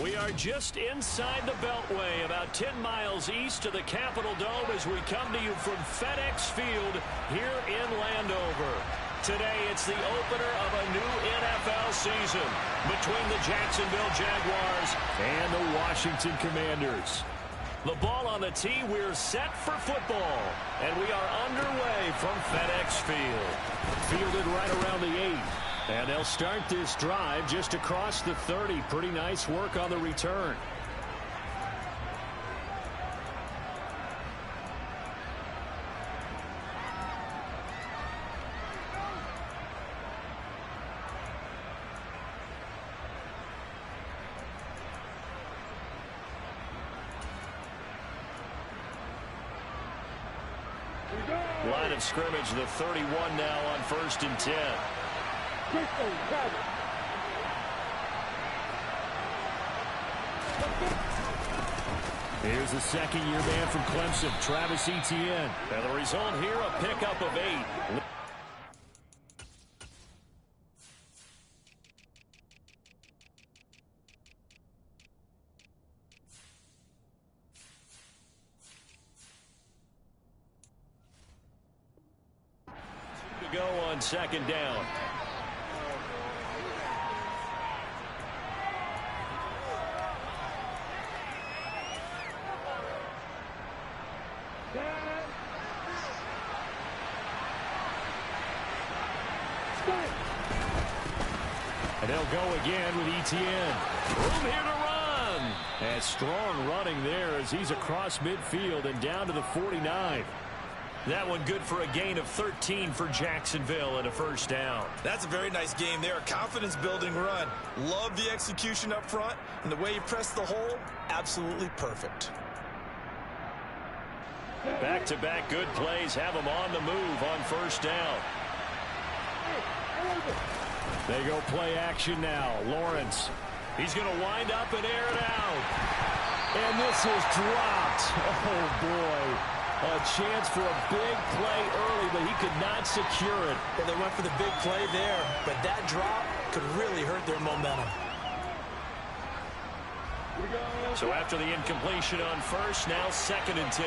We are just inside the Beltway, about 10 miles east of the Capitol Dome as we come to you from FedEx Field here in Landover. Today, it's the opener of a new NFL season between the Jacksonville Jaguars and the Washington Commanders. The ball on the tee, we're set for football, and we are underway from FedEx Field. Fielded right around the 8. And they'll start this drive just across the 30. Pretty nice work on the return. Line of scrimmage, the 31 now on 1st and 10. Here's the second-year man from Clemson, Travis Etienne. And the result here, a pickup of 8. To go on 2nd down. And they'll go again with Etienne. Room here to run. And strong running there as he's across midfield and down to the 49. That one good for a gain of 13 for Jacksonville and a 1st down. That's a very nice game there. Confidence-building run. Love the execution up front. And the way you press the hole, absolutely perfect. Back-to-back good plays have them on the move on 1st down. They go play action now. Lawrence. He's going to wind up and air it out. And this is dropped. Oh, boy. A chance for a big play early, but he could not secure it. Well, they went for the big play there, but that drop could really hurt their momentum. So after the incompletion on 1st, now 2nd and 10.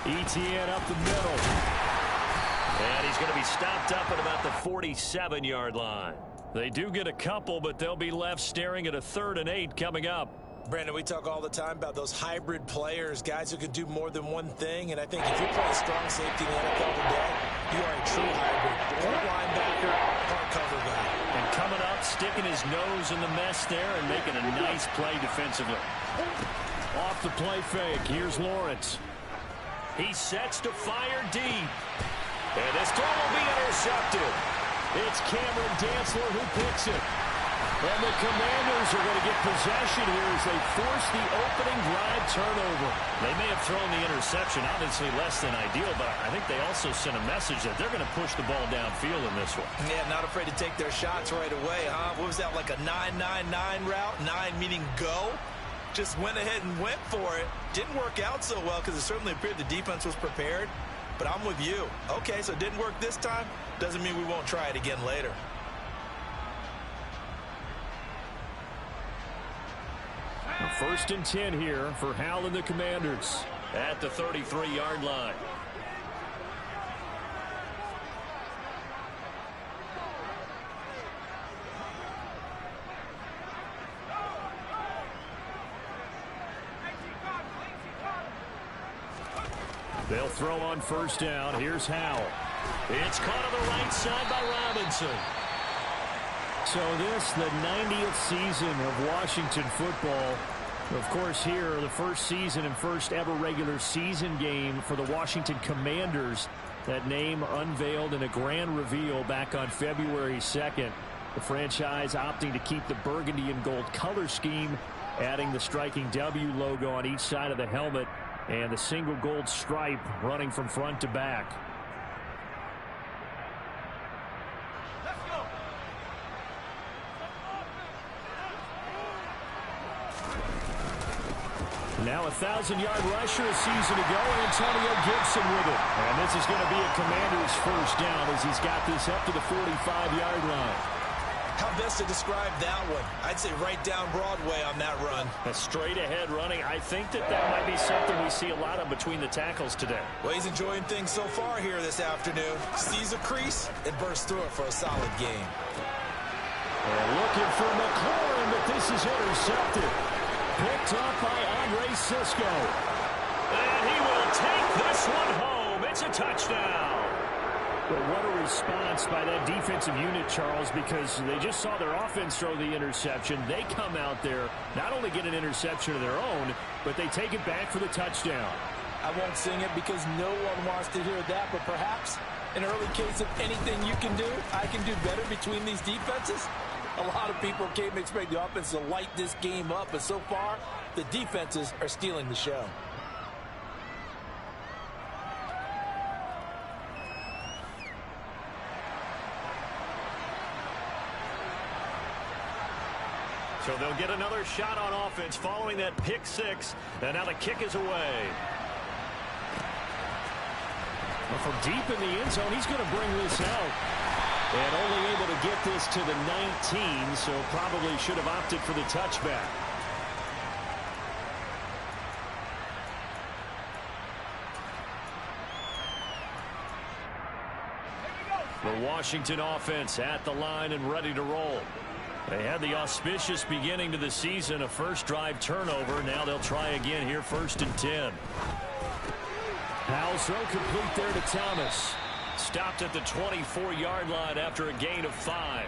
Etienne up the middle. And he's going to be stopped up at about the 47-yard line. They do get a couple, but they'll be left staring at a 3rd and 8 coming up. Brandon, we talk all the time about those hybrid players, guys who can do more than one thing. And I think if you play a strong safety in the NFL today, you are a true hybrid. Part linebacker, part cover guy. And coming up, sticking his nose in the mess there and making a nice play defensively. Off the play fake, here's Lawrence. He sets to fire deep. And this throw will be intercepted. It's Cameron Dantzler who picks it. And the Commanders are going to get possession here as they force the opening drive turnover. They may have thrown the interception, obviously less than ideal, but I think they also sent a message that they're going to push the ball downfield in this one. Yeah, not afraid to take their shots right away, huh? What was that, like a 9-9-9 route? 9 meaning go? Just went ahead and went for it. Didn't work out so well because it certainly appeared the defense was prepared. But I'm with you. Okay, so it didn't work this time. Doesn't mean we won't try it again later. Now 1st and 10 here for Hal and the Commanders at the 33-yard line. They'll throw on 1st down. Here's Howell. It's caught on the right side by Robinson. So this, the 90th season of Washington football. Of course, here, the first season and first ever regular season game for the Washington Commanders. That name unveiled in a grand reveal back on February 2nd. The franchise opting to keep the burgundy and gold color scheme, adding the striking W logo on each side of the helmet and the single gold stripe running from front to back. Now a 1,000-yard rusher a season ago, and Antonio Gibson with it. And this is going to be a Commander's 1st down as he's got this up to the 45-yard line. How best to describe that one? I'd say right down Broadway on that run. A straight ahead running. I think that might be something we see a lot of between the tackles today. Well, he's enjoying things so far here this afternoon. Sees a crease and bursts through it for a solid game. They're looking for McLaurin, but this is intercepted. Picked up by Andre Cisco. And he will take this one home. It's a touchdown. But what a response by that defensive unit, Charles, because they just saw their offense throw the interception. They come out there, not only get an interception of their own, but they take it back for the touchdown. I won't sing it because no one wants to hear that, but perhaps an early case of anything you can do, I can do better between these defenses. A lot of people came to expect the offense to light this game up, but so far, the defenses are stealing the show. So they'll get another shot on offense following that pick six. And now the kick is away. Well, from deep in the end zone, he's going to bring this out. And only able to get this to the 19, so probably should have opted for the touchback. The Washington offense at the line and ready to roll. They had the auspicious beginning to the season, a first drive turnover. Now they'll try again here, 1st and 10. Powell's throw complete there to Thomas. Stopped at the 24-yard line after a gain of 5.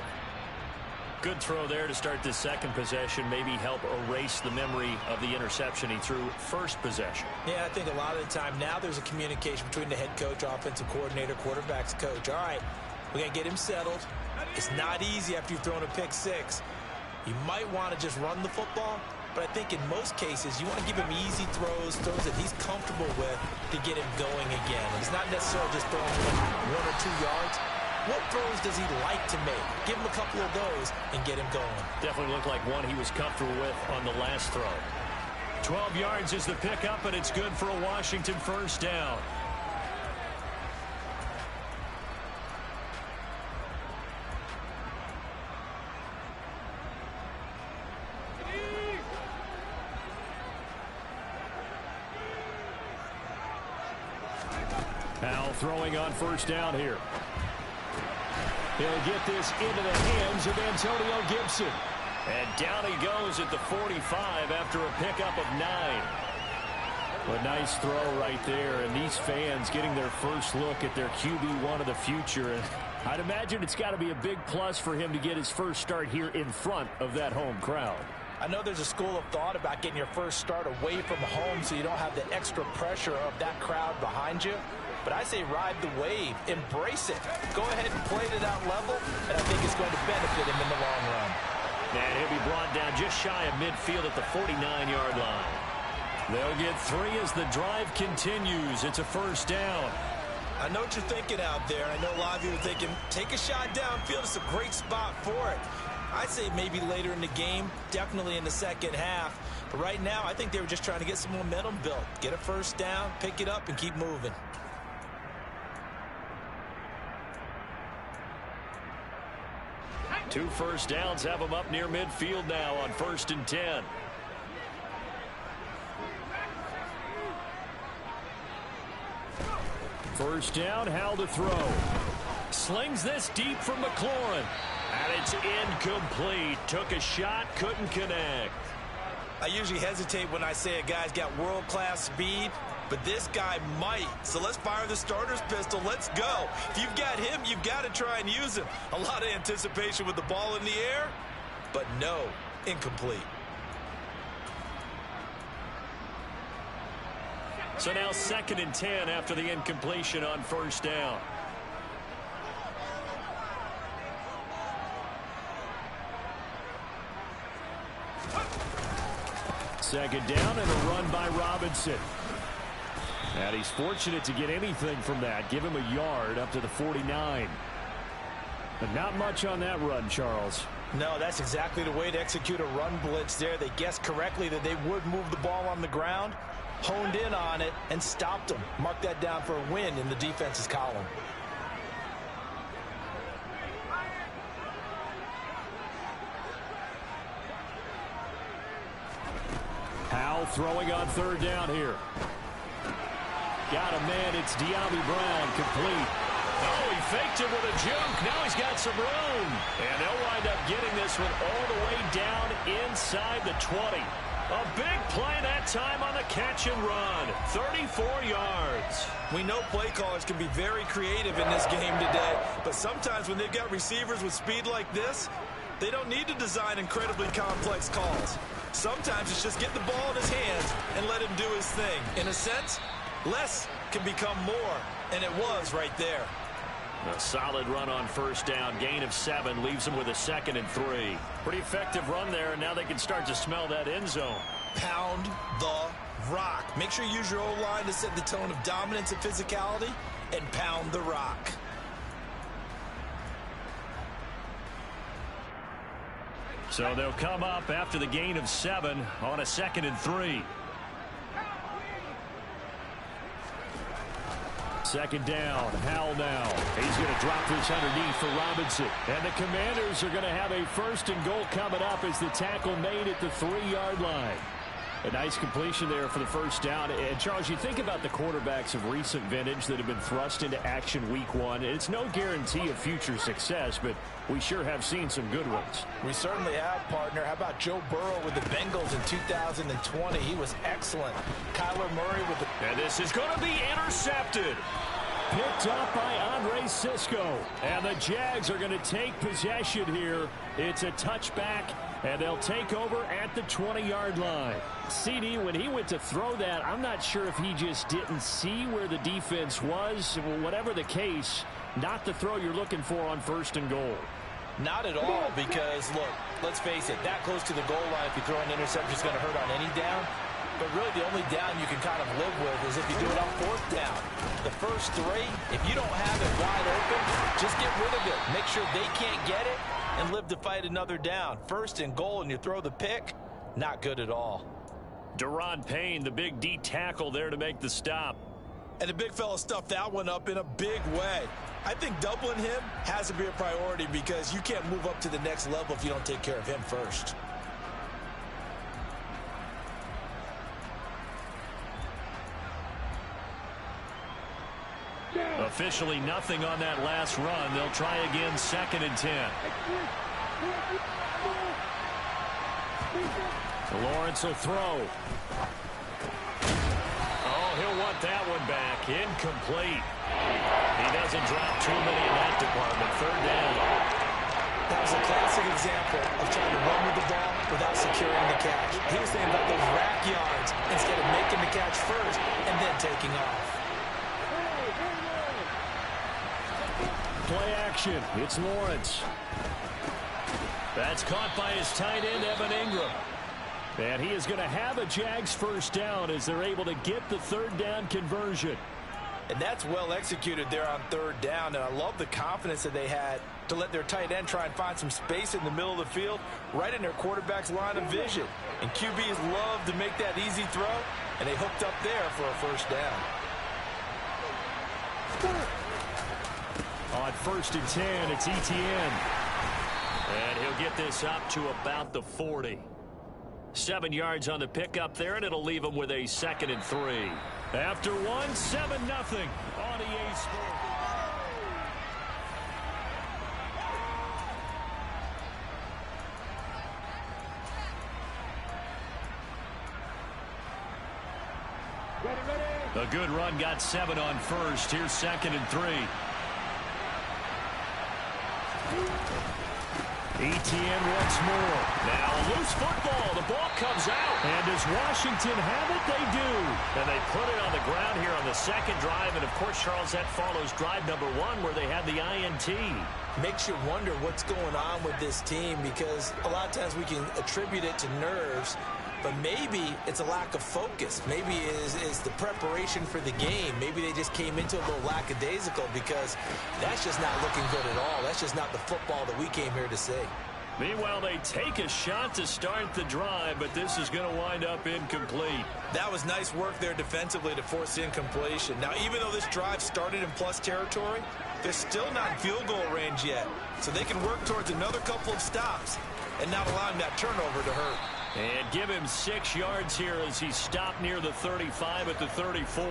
Good throw there to start this second possession. Maybe help erase the memory of the interception he threw first possession. Yeah, I think a lot of the time now there's a communication between the head coach, offensive coordinator, quarterback's coach. All right, we got to get him settled. It's not easy after you've thrown a pick six. You might want to just run the football, but I think in most cases you want to give him easy throws that he's comfortable with to get him going again. And it's not necessarily just throwing 1 or 2 yards. What throws does he like to make? Give him a couple of those and get him going. Definitely looked like one he was comfortable with on the last throw. 12 yards is the pickup, and it's good for a Washington first down. Powell throwing on first down here. He'll get this into the hands of Antonio Gibson. And down he goes at the 45 after a pickup of 9. A nice throw right there, and these fans getting their first look at their QB1 of the future. And I'd imagine it's got to be a big plus for him to get his first start here in front of that home crowd. I know there's a school of thought about getting your first start away from home so you don't have the extra pressure of that crowd behind you. But I say ride the wave. Embrace it. Go ahead and play to that level, and I think it's going to benefit him in the long run. And he'll be brought down just shy of midfield at the 49-yard line. They'll get 3 as the drive continues. It's a first down. I know what you're thinking out there. I know a lot of you are thinking, take a shot downfield. It's a great spot for it. I'd say maybe later in the game, definitely in the second half. But right now, I think they were just trying to get some momentum built. Get a first down, pick it up, and keep moving. Two first downs have them up near midfield now on 1st and 10. First down, Howell to throw. Slings this deep from McLaurin. And it's incomplete. Took a shot, couldn't connect. I usually hesitate when I say a guy's got world-class speed, but this guy might. So let's fire the starter's pistol. Let's go. If you've got him, you've got to try and use him. A lot of anticipation with the ball in the air, but no, incomplete. So now 2nd and 10 after the incompletion on first down. Second down and a run by Robinson. And he's fortunate to get anything from that. Give him a yard up to the 49. But not much on that run, Charles. No, that's exactly the way to execute a run blitz there. They guessed correctly that they would move the ball on the ground, honed in on it, and stopped them. Mark that down for a win in the defense's column. throwing on third down here. Got a man. It's De'Ami Brown, complete. Oh, he faked it with a juke. Now he's got some room. And they'll wind up getting this one all the way down inside the 20. A big play that time on the catch and run. 34 yards. We know play callers can be very creative in this game today, but sometimes when they've got receivers with speed like this, they don't need to design incredibly complex calls. Sometimes it's just get the ball in his hands and let him do his thing. In a sense, less can become more, and it was right there. A solid run on first down. Gain of 7 leaves them with a 2nd and 3. Pretty effective run there, and now they can start to smell that end zone. Pound the rock. Make sure you use your O-line to set the tone of dominance and physicality, and pound the rock. So they'll come up after the gain of 7 on a 2nd and 3. 2nd down, Howell now. He's going to drop this underneath for Robinson. And the Commanders are going to have a 1st and goal coming up as the tackle made at the 3-yard line. A nice completion there for the first down. And, Charles, you think about the quarterbacks of recent vintage that have been thrust into action week 1. It's no guarantee of future success, but we sure have seen some good ones. We certainly have, partner. How about Joe Burrow with the Bengals in 2020? He was excellent. Kyler Murray with the... And this is going to be intercepted. Picked up by Andre Cisco. And the Jags are going to take possession here. It's a touchback, and they'll take over at the 20-yard line. CD, when he went to throw that, I'm not sure if he just didn't see where the defense was. Whatever the case, not the throw you're looking for on 1st and goal. Not at all, because, look, let's face it, that close to the goal line, if you throw an interception, is going to hurt on any down. But really, the only down you can kind of live with is if you do it on 4th down. The first 3, if you don't have it wide open, just get rid of it. Make sure they can't get it and live to fight another down. 1st and goal, and you throw the pick, not good at all. Deron Payne, the big D tackle there to make the stop. And the big fella stuffed that one up in a big way. I think doubling him has to be a priority because you can't move up to the next level if you don't take care of him first. Officially nothing on that last run. They'll try again, 2nd and 10. Lawrence will throw. Oh, he'll want that one back. Incomplete. He doesn't drop too many in that department. 3rd down. That was a classic example of trying to run with the ball without securing the catch. He was thinking about those rack yards instead of making the catch first and then taking off. Play action. It's Lawrence. That's caught by his tight end, Evan Ingram. And he is going to have a Jags 1st down as they're able to get the 3rd down conversion. And that's well executed there on 3rd down. And I love the confidence that they had to let their tight end try and find some space in the middle of the field, right in their quarterback's line of vision. And QBs love to make that easy throw, and they hooked up there for a 1st down. On 1st and 10, it's Etienne. And he'll get this up to about the 40. 7 yards on the pickup there, and it'll leave him with a 2nd and 3. After 1, 7-0 on EA Sports. A good run, got 7 on 1st. Here's 2nd and 3. Etienne once more. Now loose football. The ball comes out. And does Washington have it? They do. And they put it on the ground here on the 2nd drive. And, of course, Charles, that follows drive number 1 where they had the INT. Makes you wonder what's going on with this team because a lot of times we can attribute it to nerves, but maybe it's a lack of focus. Maybe it's the preparation for the game. Maybe they just came into a little lackadaisical because that's just not looking good at all. That's just not the football that we came here to see. Meanwhile, they take a shot to start the drive, but this is going to wind up incomplete. That was nice work there defensively to force incompletion. Now, even though this drive started in plus territory, they're still not in field goal range yet. So they can work towards another couple of stops and not allowing that turnover to hurt. And give him 6 yards here as he stopped near the 35 at the 34.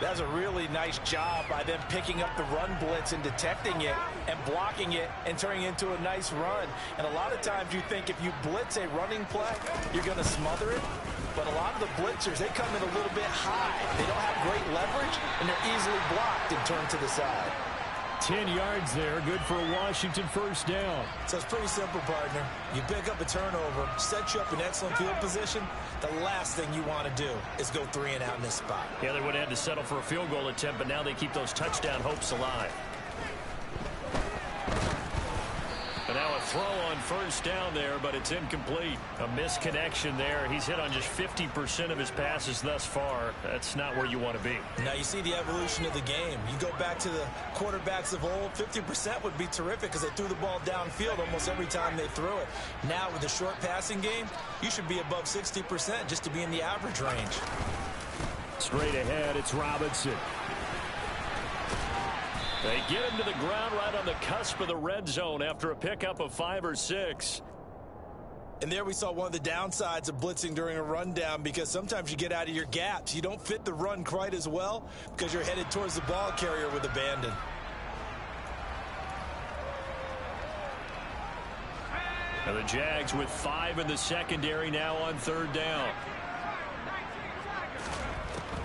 That's a really nice job by them picking up the run blitz and detecting it and blocking it and turning it into a nice run. And a lot of times you think if you blitz a running play, you're going to smother it. But a lot of the blitzers, they come in a little bit high. They don't have great leverage, and they're easily blocked and turned to the side. 10 yards there, good for a Washington first down. So it's pretty simple, partner. You pick up a turnover, set you up in excellent field position. The last thing you want to do is go 3 and out in this spot. Yeah, they would have had to settle for a field goal attempt, but now they keep those touchdown hopes alive. And now a throw on first down there, but it's incomplete. A misconnection there. He's hit on just 50% of his passes thus far. That's not where you want to be. Now you see the evolution of the game. You go back to the quarterbacks of old, 50% would be terrific because they threw the ball downfield almost every time they threw it. Now with the short passing game, you should be above 60% just to be in the average range. Straight ahead, it's Robinson. They get him to the ground right on the cusp of the red zone after a pickup of 5 or 6. And there we saw one of the downsides of blitzing during a rundown because sometimes you get out of your gaps. You don't fit the run quite as well because you're headed towards the ball carrier with abandon. And the Jags with 5 in the secondary now on third down.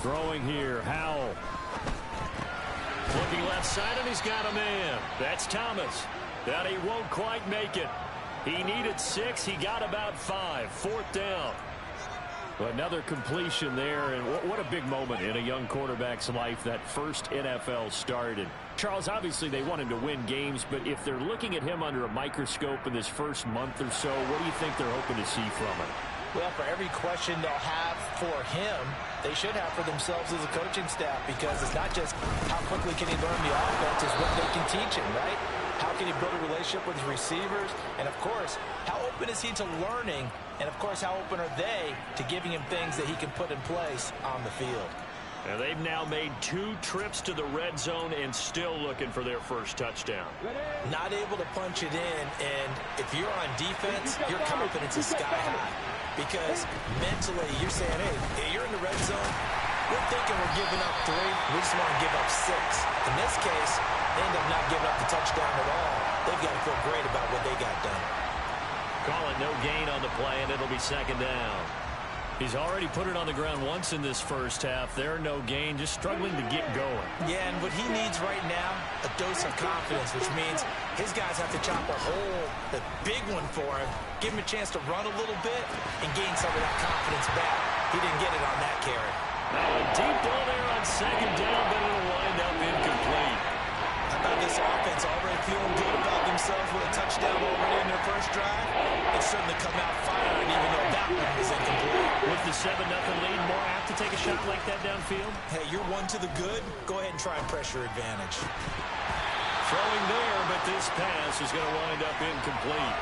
Throwing here, Howell. Looking left side, and he's got a man. That's Thomas. That he won't quite make it. He needed 6. He got about 5. Fourth down. Another completion there, and what a big moment in a young quarterback's life, that first NFL start. And Charles, obviously they want him to win games, but if they're looking at him under a microscope in this first month or so, what do you think they're hoping to see from him? Well, for every question they'll have for him, they should have for themselves as a coaching staff, because it's not just how quickly can he learn the offense, it's what they can teach him, right? How can he build a relationship with his receivers? And, of course, how open is he to learning? And, of course, how open are they to giving him things that he can put in place on the field? And they've now made 2 trips to the red zone and still looking for their first touchdown. Not able to punch it in, and if you're on defense, your confidence is sky high. Because mentally, you're saying, hey, you're in the red zone. We're thinking we're giving up 3. We just want to give up 6. In this case, they end up not giving up the touchdown at all. They've got to feel great about what they got done. Call it no gain on the play, and it'll be second down. He's already put it on the ground once in this first half. There, no gain, just struggling to get going. Yeah, and what he needs right now, a dose of confidence, which means his guys have to chop a hole, a big one for him, give him a chance to run a little bit, and gain some of that confidence back. He didn't get it on that carry. Now a deep ball there on second down, but it'll wind up incomplete. How about this offense already feeling good about themselves with a touchdown already in their first drive? They certainly come out firing, even though that one was incomplete. With the 7-0 lead, more apt to take a shot like that downfield? Hey, you're one to the good. Go ahead and try and press your advantage. Throwing there, but this pass is going to wind up incomplete.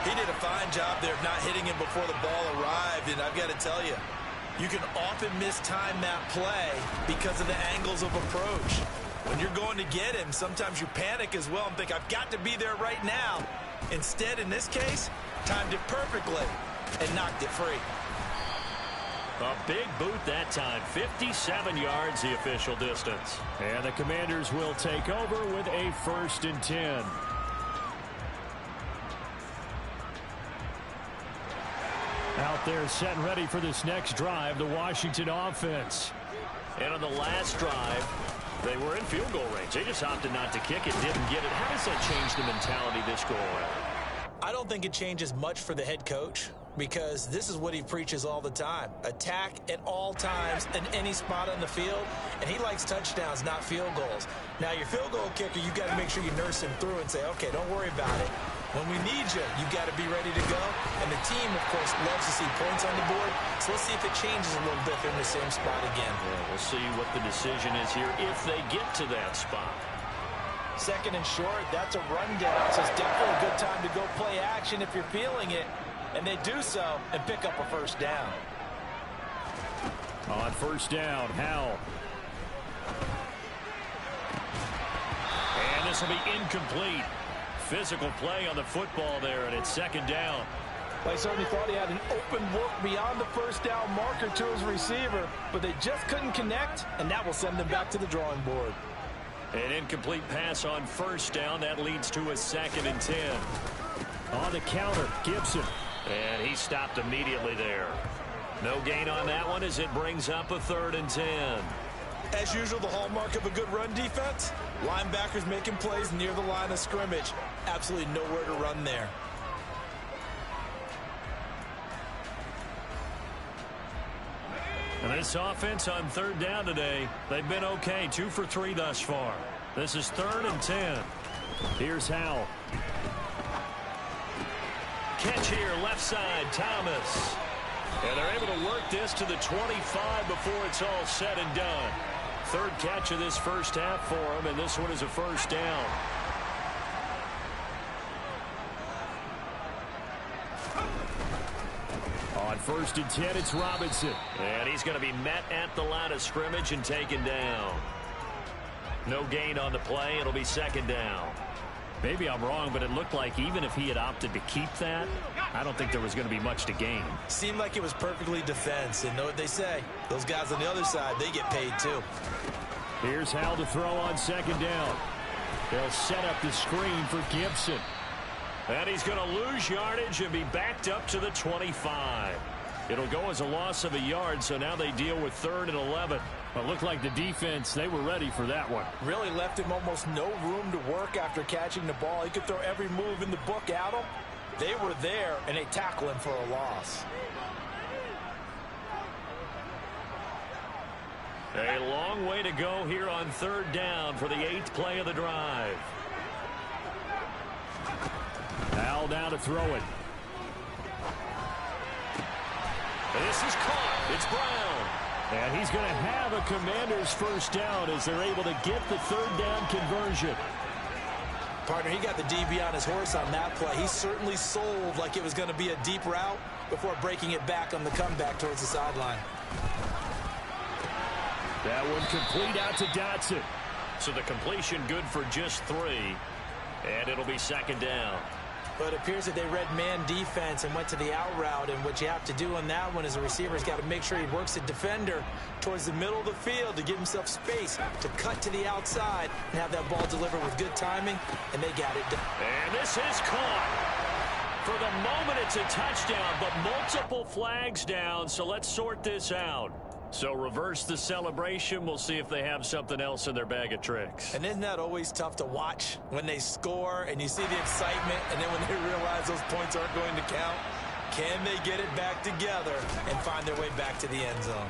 He did a fine job there of not hitting him before the ball arrived, and I've got to tell you, you can often mistime that play because of the angles of approach. When you're going to get him, sometimes you panic as well and think, I've got to be there right now. Instead, in this case, timed it perfectly and knocked it free. A big boot that time, 57 yards the official distance. And the Commanders will take over with a 1st and 10. Out there set and ready for this next drive, the Washington offense. And on the last drive, they were in field goal range. They just opted not to kick it, didn't get it. How does that change the mentality this go around? I don't think it changes much for the head coach, because this is what he preaches all the time. Attack at all times in any spot on the field, and he likes touchdowns, not field goals. Now, your field goal kicker, you got to make sure you nurse him through and say, okay, don't worry about it. When we need you, you got to be ready to go. And the team, of course, loves to see points on the board. So let's see if it changes a little bit in the same spot again. Yeah, we'll see what the decision is here if they get to that spot. 2nd and short, that's a rundown. So it's definitely a good time to go play action if you're feeling it. And they do so and pick up a first down. On first down, Howell. And this will be incomplete. Physical play on the football there, and it's 2nd down. I certainly thought he had an open look beyond the first down marker to his receiver, but they just couldn't connect, and that will send them back to the drawing board. An incomplete pass on first down. That leads to a 2nd and 10. On the counter, Gibson. And he stopped immediately there. No gain on that one as it brings up a 3rd and 10. As usual, the hallmark of a good run defense, linebackers making plays near the line of scrimmage. Absolutely nowhere to run there. And this offense on 3rd down today, they've been okay, 2 for 3 thus far. This is 3rd and 10. Here's Howell. Catch here, left side, Thomas. And they're able to work this to the 25 before it's all said and done. 3rd catch of this first half for him, and this one is a first down. On 1st and 10, it's Robinson. And he's going to be met at the line of scrimmage and taken down. No gain on the play. It'll be 2nd down. Maybe I'm wrong, but it looked like even if he had opted to keep that, I don't think there was going to be much to gain. Seemed like it was perfectly defense. And know what they say? Those guys on the other side, they get paid too. Here's Howell to throw on 2nd down. They'll set up the screen for Gibson. And he's going to lose yardage and be backed up to the 25. It'll go as a loss of a yard, so now they deal with 3rd and 11. But looked like the defense, they were ready for that one. Really left him almost no room to work after catching the ball. He could throw every move in the book at him. They were there, and they tackle him for a loss. A long way to go here on 3rd down for the 8th play of the drive. Howell down to throw it. This is caught. It's Brown. And he's going to have a Commander's first down as they're able to get the 3rd down conversion. Partner, he got the DB on his horse on that play. He certainly sold like it was going to be a deep route before breaking it back on the comeback towards the sideline. That one complete out to Dotson. So the completion good for just 3. And it'll be 2nd down. But it appears that they read man defense and went to the out route. And what you have to do on that one as a receiver is got to make sure he works the defender towards the middle of the field to give himself space to cut to the outside and have that ball delivered with good timing. And they got it done. And this is caught. For the moment, it's a touchdown, but multiple flags down. So let's sort this out. So reverse the celebration. We'll see if they have something else in their bag of tricks. And isn't that always tough to watch when they score and you see the excitement and then when they realize those points aren't going to count? Can they get it back together and find their way back to the end zone?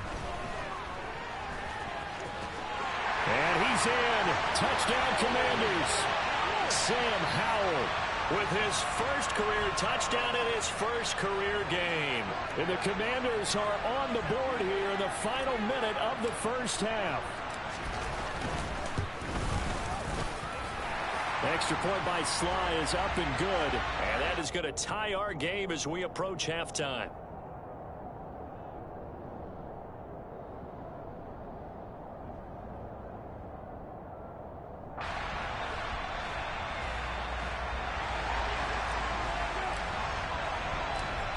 And he's in. Touchdown, Commanders. Sam Howell with his first career touchdown in his first career game. And the Commanders are on the board here in the final minute of the first half. Extra point by Sly is up and good. And that is going to tie our game as we approach halftime.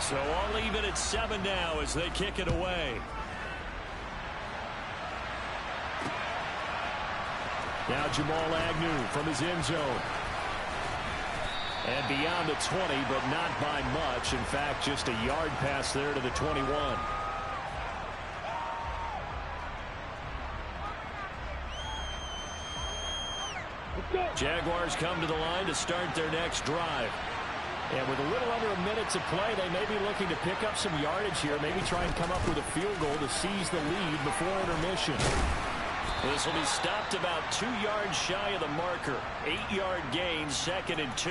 So all even at 7 now as they kick it away. Now Jamal Agnew from his end zone. And beyond the 20, but not by much. In fact, just a yard pass there to the 21. Jaguars come to the line to start their next drive. And with a little under a minute to play, they may be looking to pick up some yardage here, maybe try and come up with a field goal to seize the lead before intermission. This will be stopped about 2 yards shy of the marker. 8-yard gain, 2nd and 2.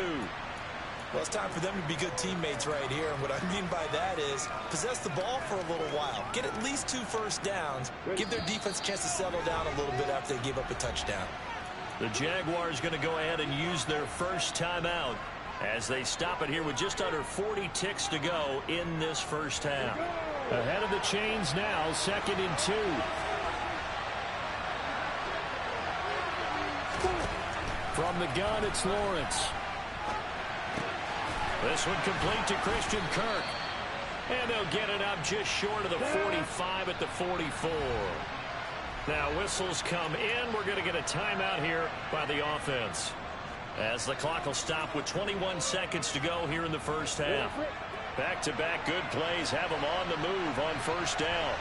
Well, it's time for them to be good teammates right here. And what I mean by that is possess the ball for a little while. Get at least 2 first downs. Give their defense a chance to settle down a little bit after they give up a touchdown. The Jaguars going to go ahead and use their first timeout as they stop it here with just under 40 ticks to go in this first half. Ahead of the chains now, 2nd and 2. From the gun, it's Lawrence. This one complete to Christian Kirk. And they'll get it up just short of the 45 at the 44. Now whistles come in. We're going to get a timeout here by the offense, as the clock will stop with 21 seconds to go here in the first half. Back-to-back good plays have them on the move on first down.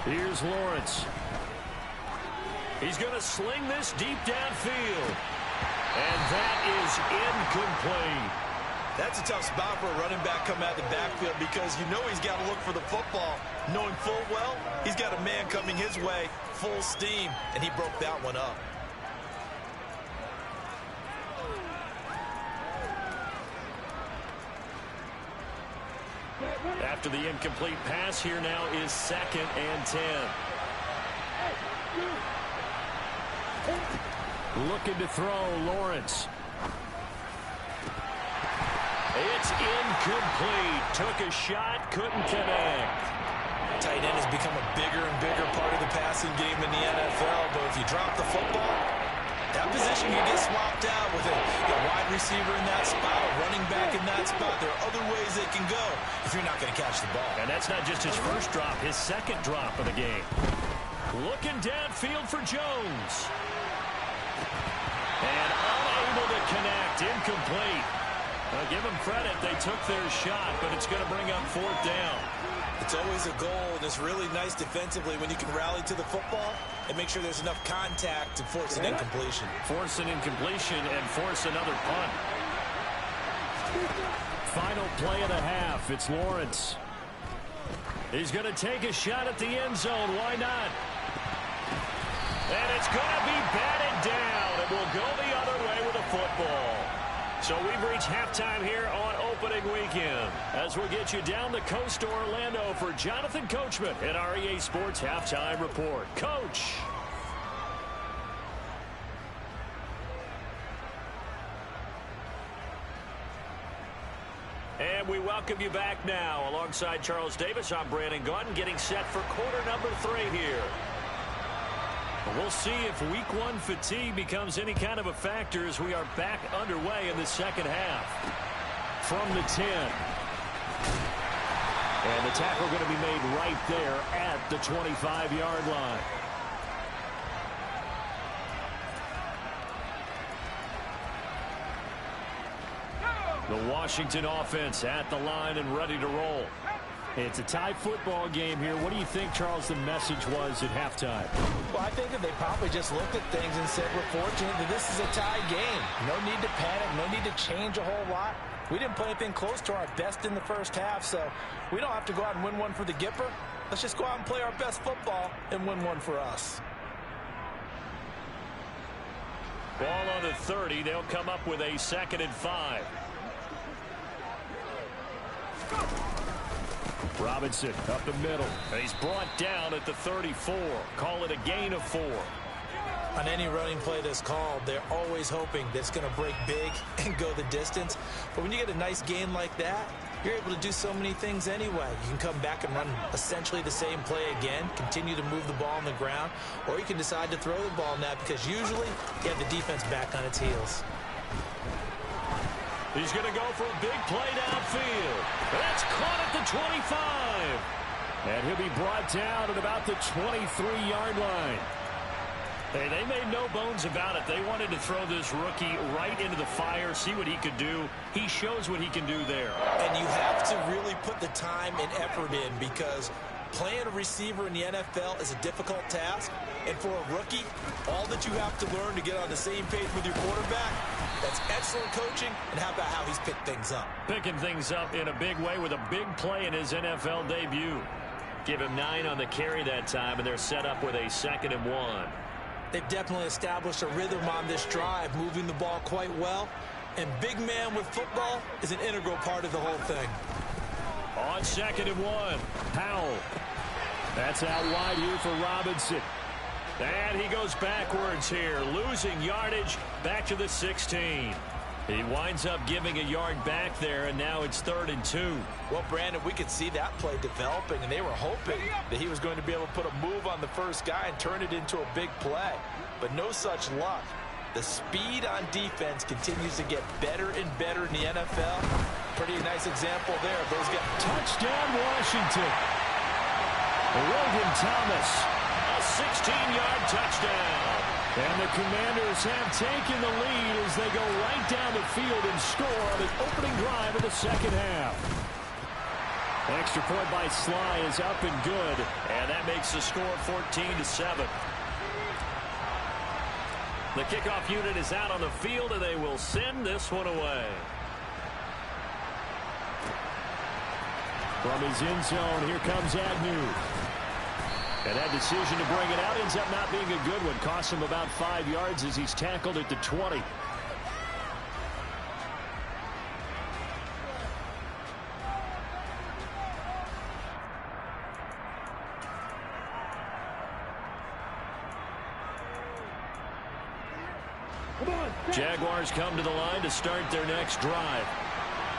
Here's Lawrence. He's going to sling this deep downfield. And that is incomplete. That's a tough spot for a running back coming out of the backfield, because you know he's got to look for the football, knowing full well he's got a man coming his way full steam, and he broke that one up. After the incomplete pass, here now is 2nd and 10. Looking to throw, Lawrence. It's incomplete. Took a shot, couldn't connect. Tight end has become a bigger and bigger part of the passing game in the NFL, but if you drop the football, that position can get swapped out with a wide receiver in that spot, a running back in that spot. There are other ways they can go if you're not going to catch the ball. And that's not just his first drop, his second drop of the game. Looking downfield for Jones. And unable to connect, incomplete. Give them credit, they took their shot, but it's going to bring up 4th down. It's always a goal, and it's really nice defensively when you can rally to the football and make sure there's enough contact to force an incompletion. Force an incompletion and force another punt. Final play of the half, it's Lawrence. He's going to take a shot at the end zone, why not? And it's going to be batted down. It will go the other way with a football. So we've reached halftime here on opening weekend, as we'll get you down the coast to Orlando for Jonathan Coachman at our EA Sports Halftime Report. Coach. And we welcome you back now. Alongside Charles Davis, I'm Brandon Gaudin, getting set for quarter number 3 here. We'll see if week 1 fatigue becomes any kind of a factor as we are back underway in the second half. From the 10. And the tackle going to be made right there at the 25-yard line. The Washington offense at the line and ready to roll. It's a tie football game here. What do you think, Charles, the message was at halftime? Well, I think that they probably just looked at things and said, we're fortunate that this is a tie game. No need to panic, no need to change a whole lot. We didn't play anything close to our best in the first half, so we don't have to go out and win one for the Gipper. Let's just go out and play our best football and win one for us. Ball on the 30. They'll come up with a 2nd and 5. Robinson up the middle. And he's brought down at the 34. Call it a gain of 4. On any running play that's called, they're always hoping that it's going to break big and go the distance. But when you get a nice gain like that, you're able to do so many things anyway. You can come back and run essentially the same play again, continue to move the ball on the ground, or you can decide to throw the ball now, because usually you have the defense back on its heels. He's going to go for a big play downfield. That's caught at the 25. And he'll be brought down at about the 23-yard line. Hey, they made no bones about it. They wanted to throw this rookie right into the fire, see what he could do. He shows what he can do there. And you have to really put the time and effort in, because playing a receiver in the NFL is a difficult task. And for a rookie, all that you have to learn to get on the same page with your quarterback, that's excellent coaching. And how about how he's picked things up? Picking things up in a big way with a big play in his NFL debut. Give him 9 on the carry that time, and they're set up with a 2nd and 1. They've definitely established a rhythm on this drive, moving the ball quite well. And big man with football is an integral part of the whole thing. On 2nd and 1, Powell. That's out wide here for Robinson. And he goes backwards here, losing yardage back to the 16. He winds up giving a yard back there, and now it's 3rd and 2. Well, Brandon, we could see that play developing, and they were hoping that he was going to be able to put a move on the first guy and turn it into a big play. But no such luck. The speed on defense continues to get better and better in the NFL. Pretty nice example there. Those guys. Touchdown, Washington. Logan Thomas, a 16-yard touchdown. And the Commanders have taken the lead as they go right down the field and score on the opening drive of the second half. Extra point by Sly is up and good, and that makes the score 14-7. The kickoff unit is out on the field, and they will send this one away. From his end zone, here comes Agnew. And that decision to bring it out ends up not being a good one. Costs him about 5 yards as he's tackled at the 20. Jaguars come to the line to start their next drive.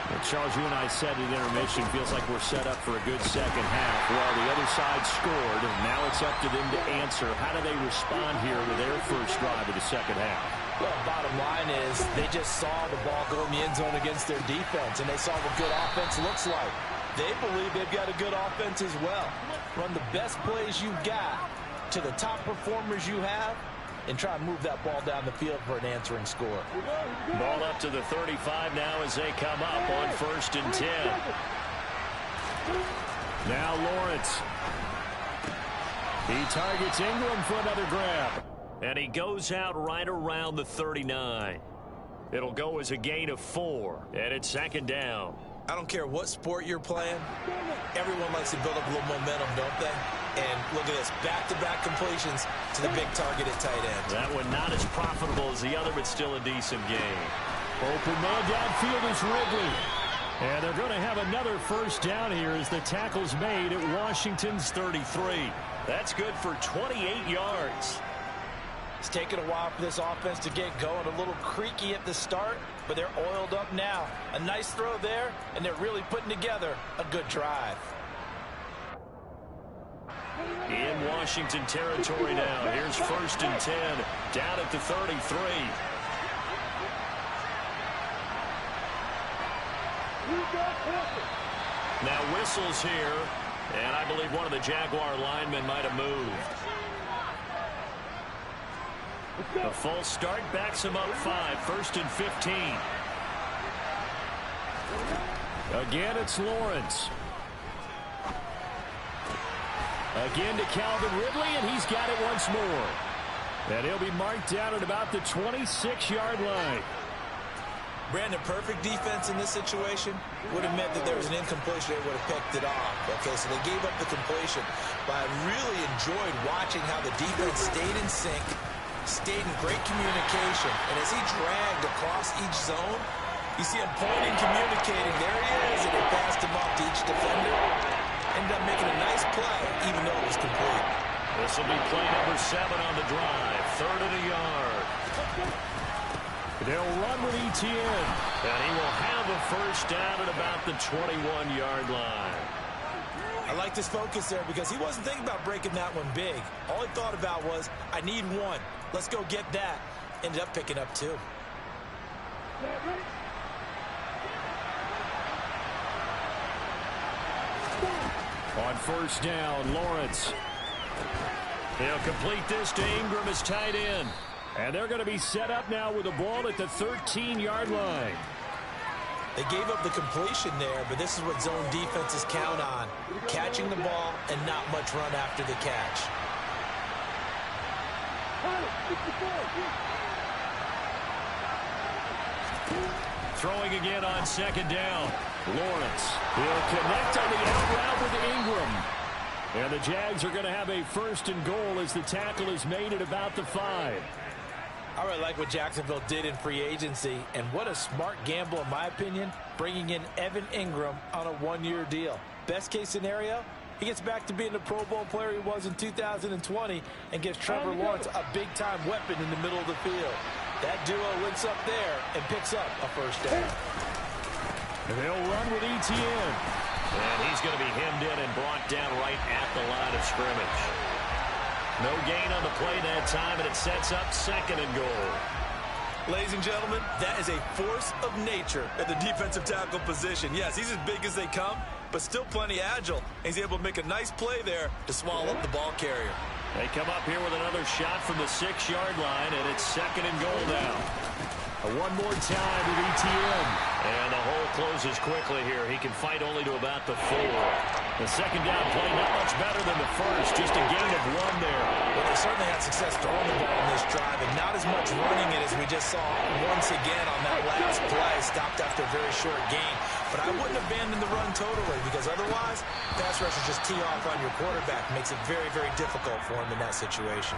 And Charles, you and I said at intermission, feels like we're set up for a good second half. Well, the other side scored, and now it's up to them to answer. How do they respond here with their first drive of the second half? Well, bottom line is they just saw the ball go in the end zone against their defense, and they saw what good offense looks like. They believe they've got a good offense as well. Run the best plays you've got to the top performers you have, and try and move that ball down the field for an answering score. Ball up to the 35 now as they come up on 1st and 10. Now Lawrence. He targets Ingram for another grab. And he goes out right around the 39. It'll go as a gain of 4, and it's 2nd down. I don't care what sport you're playing. Everyone likes to build up a little momentum, don't they? And look at this, back-to-back completions to the big target at tight end. That one not as profitable as the other, but still a decent game. Open man downfield is Ridley. And they're going to have another first down here as the tackle's made at Washington's 33. That's good for 28 yards. It's taken a while for this offense to get going. A little creaky at the start, but they're oiled up now. A nice throw there, and they're really putting together a good drive. In Washington territory now. Here's 1st and 10, down at the 33. Now whistles here, and I believe one of the Jaguar linemen might have moved. A false start backs him up 5, 1st and 15. Again, it's Lawrence. Again to Calvin Ridley, and he's got it once more. And he'll be marked down at about the 26-yard line. Brandon, perfect defense in this situation would have meant that there was an incompletion. They would have picked it off. Okay, so they gave up the completion. But I really enjoyed watching how the defense stayed in sync, stayed in great communication. And as he dragged across each zone, you see him pointing, communicating. There he is, and he passed him off to each defender. Ended up making a nice play, even though it was complete. This will be play number 7 on the drive. 3rd and a yard. They'll run with Etienne, and he will have a first down at about the 21-yard line. I like this focus there because he wasn't thinking about breaking that one big. All he thought about was, I need 1. Let's go get that. Ended up picking up 2. On first down, Lawrence. He'll complete this to Ingram as tight end. And they're going to be set up now with the ball at the 13-yard line. They gave up the completion there, but this is what zone defenses count on. Catching the ball and not much run after the catch. Throwing again on 2nd down. Lawrence will connect on the out route with Ingram. And the Jags are going to have a 1st and goal as the tackle is made at about the 5. I really like what Jacksonville did in free agency, and what a smart gamble, in my opinion, bringing in Evan Ingram on a 1-year deal. Best case scenario, he gets back to being the Pro Bowl player he was in 2020 and gives Trevor Lawrence a big-time weapon in the middle of the field. That duo links up there and picks up a first down. They'll run with ETN. And he's going to be hemmed in and brought down right at the line of scrimmage. No gain on the play that time, and it sets up 2nd and goal. Ladies and gentlemen, that is a force of nature at the defensive tackle position. Yes, he's as big as they come, but still plenty agile. He's able to make a nice play there to swallow up the ball carrier. They come up here with another shot from the 6-yard line, and it's 2nd and goal now. One more time with ETN. And the hole closes quickly here. He can fight only to about the 4. The 2nd down play not much better than the first. Just a gain of 1 there. Well, they certainly had success throwing the ball in this drive, and not as much running it as we just saw once again on that last play. Stopped after a very short gain. But I wouldn't abandon the run totally, because otherwise, pass rushers just tee off on your quarterback. Makes it very, very difficult for him in that situation.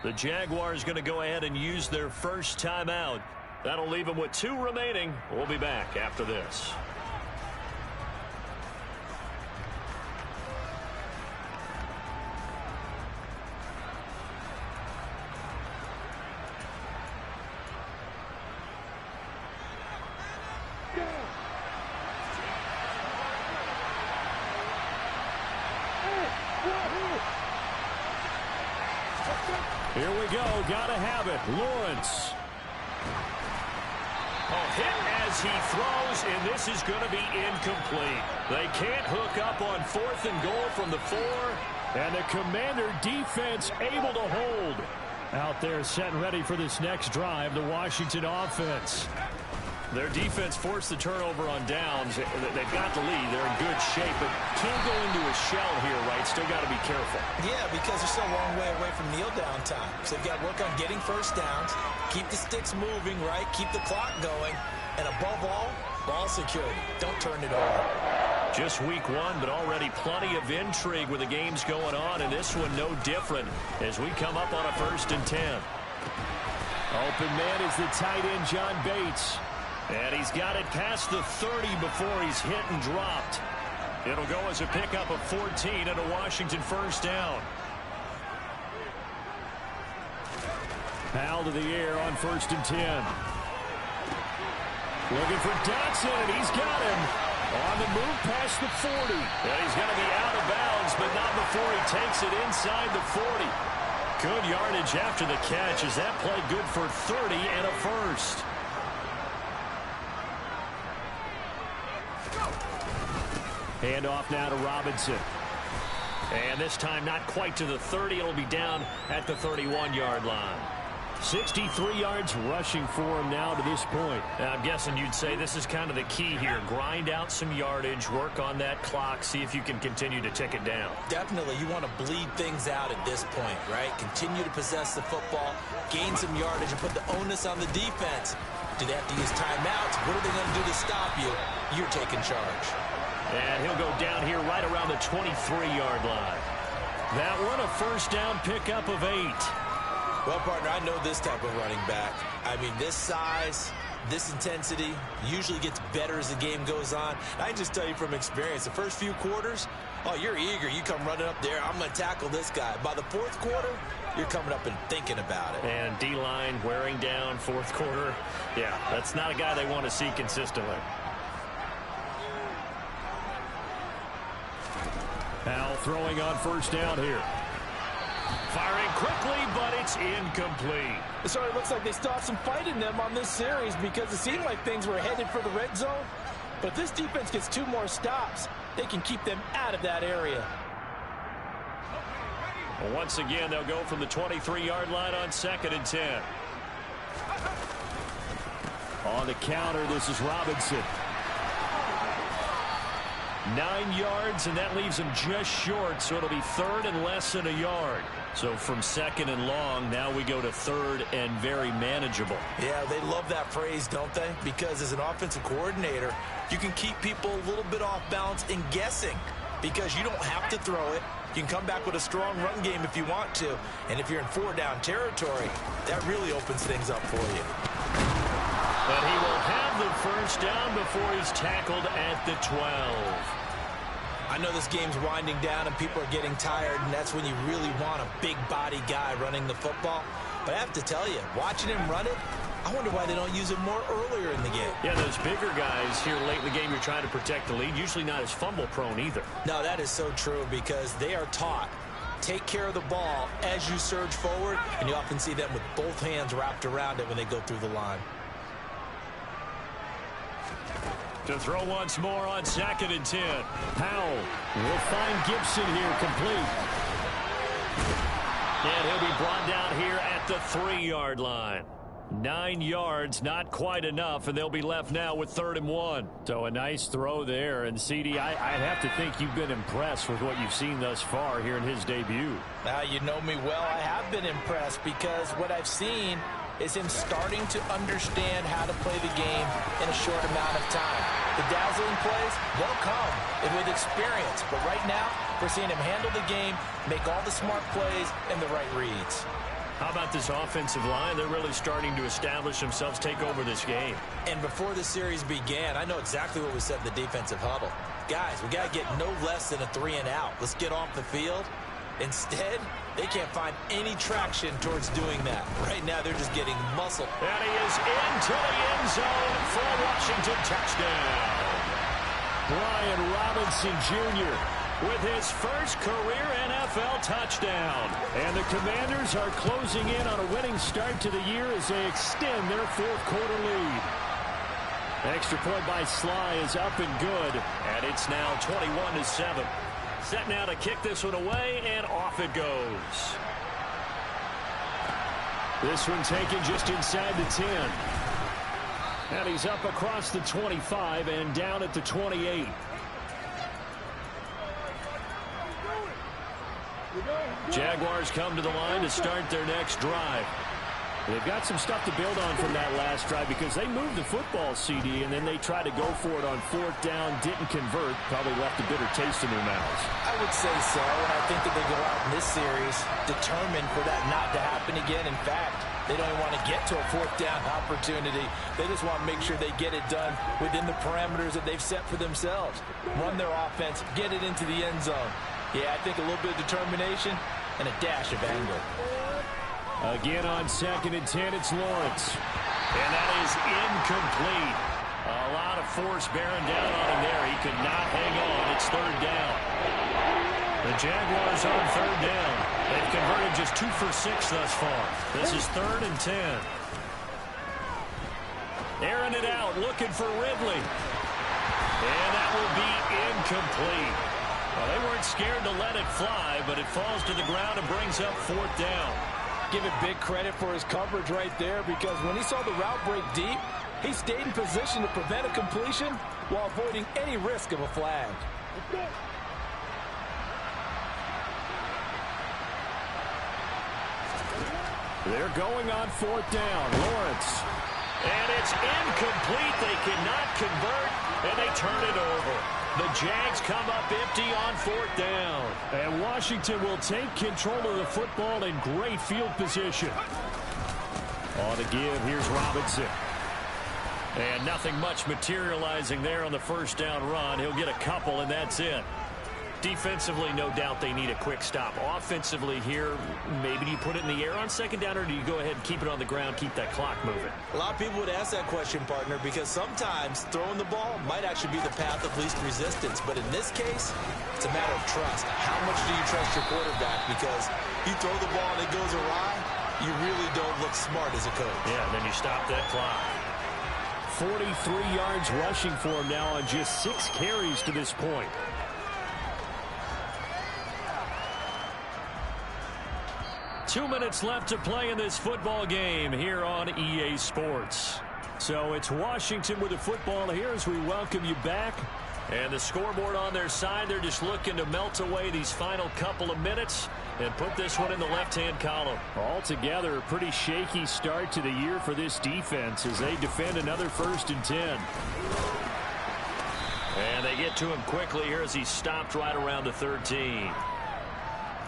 The Jaguars going to go ahead and use their first timeout. That'll leave them with 2 remaining. We'll be back after this. Here we go. Gotta have it. Lawrence. Hit as he throws, and this is going to be incomplete. They can't hook up on 4th and goal from the 4. And the Commander defense able to hold. Out there set and ready for this next drive, the Washington offense. Their defense forced the turnover on downs. They've got the lead. They're in good shape, but can't go into a shell here, right? Still got to be careful. Yeah, because they're still a long way away from kneel down time. So they've got to work on getting first downs, keep the sticks moving, right? Keep the clock going. And above all, ball security. Don't turn it over. Just week 1, but already plenty of intrigue with the games going on, and this one no different as we come up on a 1st and 10. Open man is the tight end, John Bates. And he's got it past the 30 before he's hit and dropped. It'll go as a pickup of 14 and a Washington first down. Powell to the air on 1st and 10. Looking for Dotson, and he's got him. On the move past the 40. And he's going to be out of bounds, but not before he takes it inside the 40. Good yardage after the catch. Is that play good for 30 and a first? Handoff now to Robinson. And this time not quite to the 30. It'll be down at the 31-yard line. 63 yards rushing for him now to this point. I'm guessing you'd say this is kind of the key here. Grind out some yardage, work on that clock, see if you can continue to tick it down. Definitely, you want to bleed things out at this point, right? Continue to possess the football, gain some yardage, and put the onus on the defense. Do they have to use timeouts? What are they going to do to stop you? You're taking charge. And he'll go down here right around the 23-yard line. That one a first down pickup of 8. Well, partner, I know this type of running back. I mean, this size, this intensity usually gets better as the game goes on. I can just tell you from experience, the first few quarters, oh, you're eager. You come running up there, I'm going to tackle this guy. By the 4th quarter, you're coming up and thinking about it. And D-line wearing down 4th quarter. Yeah, that's not a guy they want to see consistently. Powell throwing on first down here. Firing quickly, but it's incomplete. It already looks like they still have some fight in them on this series because it seemed like things were headed for the red zone. But if this defense gets 2 more stops, they can keep them out of that area. Well, once again, they'll go from the 23-yard line on 2nd and 10. On the counter, this is Robinson. 9 yards, and that leaves him just short, so it'll be 3rd and less than a yard. So from 2nd and long, now we go to 3rd and very manageable. Yeah, they love that phrase, don't they? Because as an offensive coordinator, you can keep people a little bit off balance and guessing. because you don't have to throw it. You can come back with a strong run game if you want to. And if you're in 4-down territory, that really opens things up for you. But he will have the first down before he's tackled at the 12. I know this game's winding down and people are getting tired, and that's when you really want a big body guy running the football. But I have to tell you, watching him run it, I wonder why they don't use him more earlier in the game. Yeah, those bigger guys here late in the game, you're trying to protect the lead, usually not as fumble prone either. No, that is so true because they are taught, take care of the ball as you surge forward, and you often see them with both hands wrapped around it when they go through the line. To throw once more on 2nd and 10. Powell will find Gibson here complete. And he'll be brought down here at the 3-yard line. 9 yards, not quite enough, and they'll be left now with 3rd and 1. So a nice throw there. And, CD, I'd have to think you've been impressed with what you've seen thus far here in his debut. Now, you know me well. I have been impressed because what I've seen is him starting to understand how to play the game in a short amount of time. The dazzling plays, they'll come with experience. But right now, we're seeing him handle the game, make all the smart plays, and the right reads. How about this offensive line? They're really starting to establish themselves, take over this game. And before the series began, I know exactly what we said in the defensive huddle. Guys, we got to get no less than a 3-and-out. Let's get off the field. Instead, they can't find any traction towards doing that. Right now, they're just getting muscle. And he is into the end zone for a Washington touchdown. Brian Robinson Jr. with his first career NFL touchdown. And the Commanders are closing in on a winning start to the year as they extend their 4th quarter lead. Extra point by Sly is up and good, and it's now 21-7. Set now to kick this one away, and off it goes. This one taken just inside the 10. And he's up across the 25 and down at the 28. Jaguars come to the line to start their next drive. They've got some stuff to build on from that last drive because they moved the football, CD, and then they tried to go for it on 4th down, didn't convert, probably left a bitter taste in their mouths. I would say so, and I think that they go out in this series determined for that not to happen again. In fact, they don't even want to get to a 4th down opportunity. They just want to make sure they get it done within the parameters that they've set for themselves. Run their offense, get it into the end zone. Yeah, I think a little bit of determination and a dash of anger. Again on 2nd and 10, it's Lawrence. And that is incomplete. A lot of force bearing down on him there. He could not hang on. It's 3rd down. The Jaguars on 3rd down. They've converted just 2 for 6 thus far. This is 3rd and 10. Airing it out, looking for Ridley. And that will be incomplete. Well, they weren't scared to let it fly, but it falls to the ground and brings up 4th down. Give it big credit for his coverage right there because when he saw the route break deep, he stayed in position to prevent a completion while avoiding any risk of a flag. They're going on 4th down. Lawrence. And it's incomplete. They cannot convert, and they turn it over. The Jags come up empty on 4th down. And Washington will take control of the football in great field position. On the give, here's Robinson. And nothing much materializing there on the 1st down run. He'll get a couple, and that's it. Defensively, no doubt they need a quick stop. Offensively here, maybe do you put it in the air on 2nd down, or do you go ahead and keep it on the ground, keep that clock moving? A lot of people would ask that question, partner, because sometimes throwing the ball might actually be the path of least resistance. But in this case, it's a matter of trust. How much do you trust your quarterback? Because you throw the ball and it goes awry, you really don't look smart as a coach. Yeah, then you stop that clock. 43 yards rushing for him now on just 6 carries to this point. Two minutes left to play in this football game here on EA Sports. So it's Washington with the football here as we welcome you back. And the scoreboard on their side, they're just looking to melt away these final couple of minutes and put this one in the left-hand column. Altogether, a pretty shaky start to the year for this defense as they defend another 1st and 10. And they get to him quickly here as he's stopped right around the 13.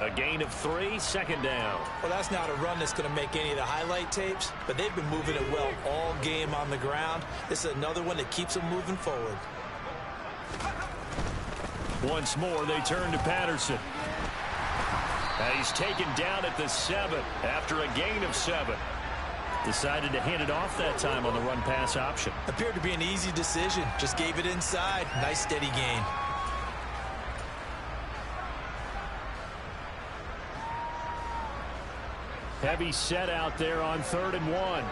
A gain of 3, second down. Well, that's not a run that's going to make any of the highlight tapes, but they've been moving it well all game on the ground. This is another one that keeps them moving forward. Once more, they turn to Patterson. And he's taken down at the 7 after a gain of 7. Decided to hand it off that time on the run-pass option. Appeared to be an easy decision. Just gave it inside. Nice, steady gain. Heavy set out there on 3rd and 1.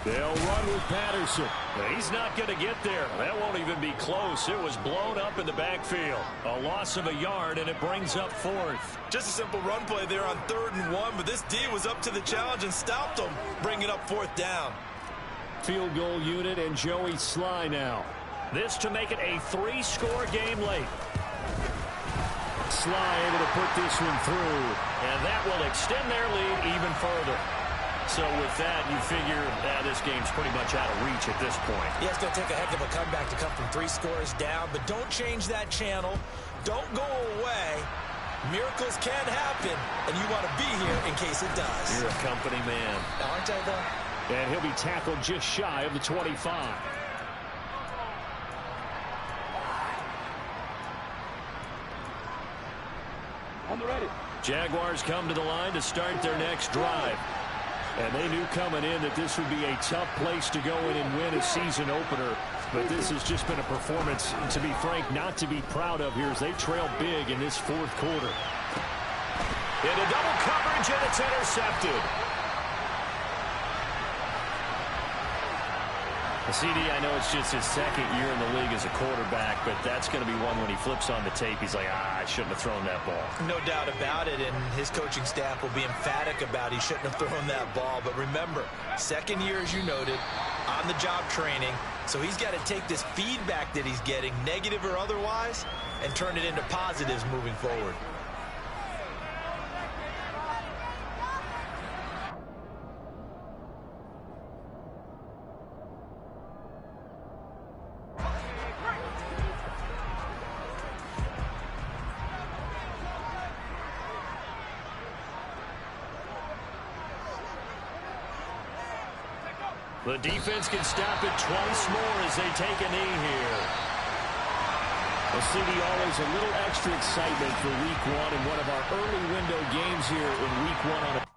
They'll run with Patterson. He's not going to get there. That won't even be close. It was blown up in the backfield. A loss of a yard, and it brings up 4th. Just a simple run play there on 3rd and 1, but this D was up to the challenge and stopped them, bringing up 4th down. Field goal unit and Joey Sly now. This to make it a 3-score game late. Sly able to put this one through, and that will extend their lead even further. So with that, you figure this game's pretty much out of reach at this point. Yeah, it's going to take a heck of a comeback to come from 3 scores down, but don't change that channel. Don't go away. Miracles can happen, and you want to be here in case it does. You're a company man. Aren't I, though? And he'll be tackled just shy of the 25. On the ready. Jaguars come to the line to start their next drive. And they knew coming in that this would be a tough place to go in and win a season opener. But this has just been a performance, to be frank, not to be proud of here as they trail big in this 4th quarter. Into double coverage, and it's intercepted. CD, I know it's just his 2nd year in the league as a quarterback, but that's going to be one when he flips on the tape, he's like, I shouldn't have thrown that ball. No doubt about it, and his coaching staff will be emphatic about he shouldn't have thrown that ball. But remember, 2nd year, as you noted, on-the-job training, so he's got to take this feedback that he's getting, negative or otherwise, and turn it into positives moving forward. The defense can stop it twice more as they take a knee here. Well, CD, always a little extra excitement for week 1 in one of our early window games here in week 1 on a